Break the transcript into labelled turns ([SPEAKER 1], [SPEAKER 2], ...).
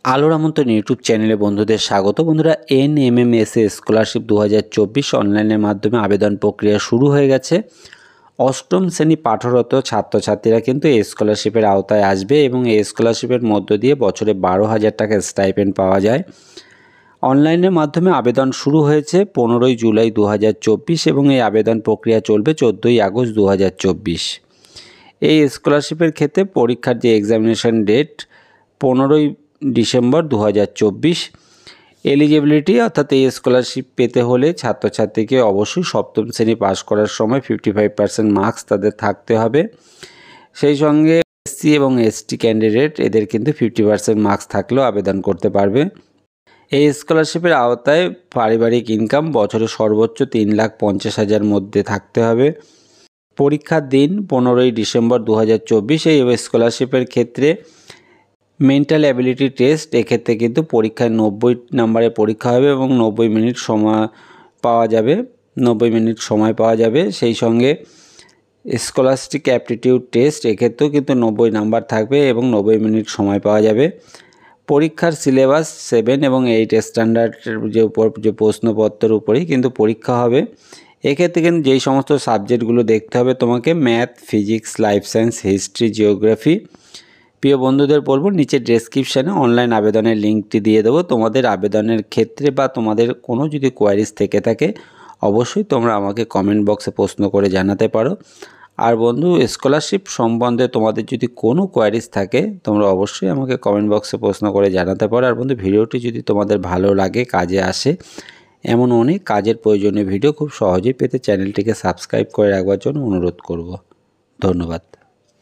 [SPEAKER 1] আলোর আমন্ত্রণ ইউটিউব চ্যানেলে বন্ধুদের স্বাগত। বন্ধুরা, NMMSA স্কলারশিপ 2024 অনলাইনের মাধ্যমে আবেদন প্রক্রিয়া শুরু হয়ে গেছে। অষ্টম শ্রেণী পাঠরত ছাত্রছাত্রীরা কিন্তু এই স্কলারশিপের আওতায় আসবে এবং এই স্কলারশিপের মধ্য দিয়ে বছরে 12,000 টাকা স্টাইপেন্ড পাওয়া যায়। অনলাইনের মাধ্যমে আবেদন শুরু হয়েছে 15ই জুলাই 2024 এবং এই আবেদন প্রক্রিয়া চলবে 14ই আগস্ট 2024। এই স্কলারশিপের ক্ষেত্রে পরীক্ষার যে এক্সামিনেশন ডেট 15ই ডিসেম্বর 2024। এলিজিবিলিটি অর্থাৎ এই স্কলারশিপ পেতে হলে ছাত্রছাত্রীকে অবশ্যই সপ্তম শ্রেণী পাস করার সময় 55% মার্কস তাদের থাকতে হবে। সেই সঙ্গে SC এবং ST ক্যান্ডিডেট এদের কিন্তু 50% মার্কস থাকলেও আবেদন করতে পারবে। এই স্কলারশিপের আওতায় পারিবারিক ইনকাম বছরে সর্বোচ্চ 3,50,000 মধ্যে থাকতে হবে। পরীক্ষার দিন 15ই ডিসেম্বর 2024। এই স্কলারশিপের ক্ষেত্রে মেন্টাল অ্যাবিলিটি টেস্ট, এক্ষেত্রে কিন্তু পরীক্ষায় 90 নম্বরের পরীক্ষা হবে এবং 90 মিনিট সময় পাওয়া যাবে। সেই সঙ্গে স্কলাস্টিক অ্যাপটিটিউড টেস্ট, এক্ষেত্রেও কিন্তু 90 নাম্বার থাকবে এবং 90 মিনিট সময় পাওয়া যাবে। পরীক্ষার সিলেবাস 7 এবং 8 স্ট্যান্ডার্ডের যে প্রশ্নপত্রের উপরেই কিন্তু পরীক্ষা হবে। এক্ষেত্রে কিন্তু যেই সমস্ত সাবজেক্টগুলো দেখতে হবে তোমাকে, math, physics, life science, history, geography. প্রিয় বন্ধুদের বলবো, নিচে ডেসক্রিপশানে অনলাইন আবেদনের লিঙ্কটি দিয়ে দেবো। তোমাদের আবেদনের ক্ষেত্রে বা তোমাদের কোনো যদি কোয়ারিজ থেকে থাকে অবশ্যই তোমরা আমাকে কমেন্ট বক্সে প্রশ্ন করে জানাতে পারো। আর বন্ধু, স্কলারশিপ সম্বন্ধে তোমাদের যদি কোনো কোয়ারিজ থাকে তোমরা অবশ্যই আমাকে কমেন্ট বক্সে প্রশ্ন করে জানাতে পারো। আর বন্ধু, ভিডিওটি যদি তোমাদের ভালো লাগে, কাজে আসে, এমন অনেক কাজের প্রয়োজনীয় ভিডিও খুব সহজেই পেতে চ্যানেলটিকে সাবস্ক্রাইব করে রাখবার জন্য অনুরোধ করব। ধন্যবাদ।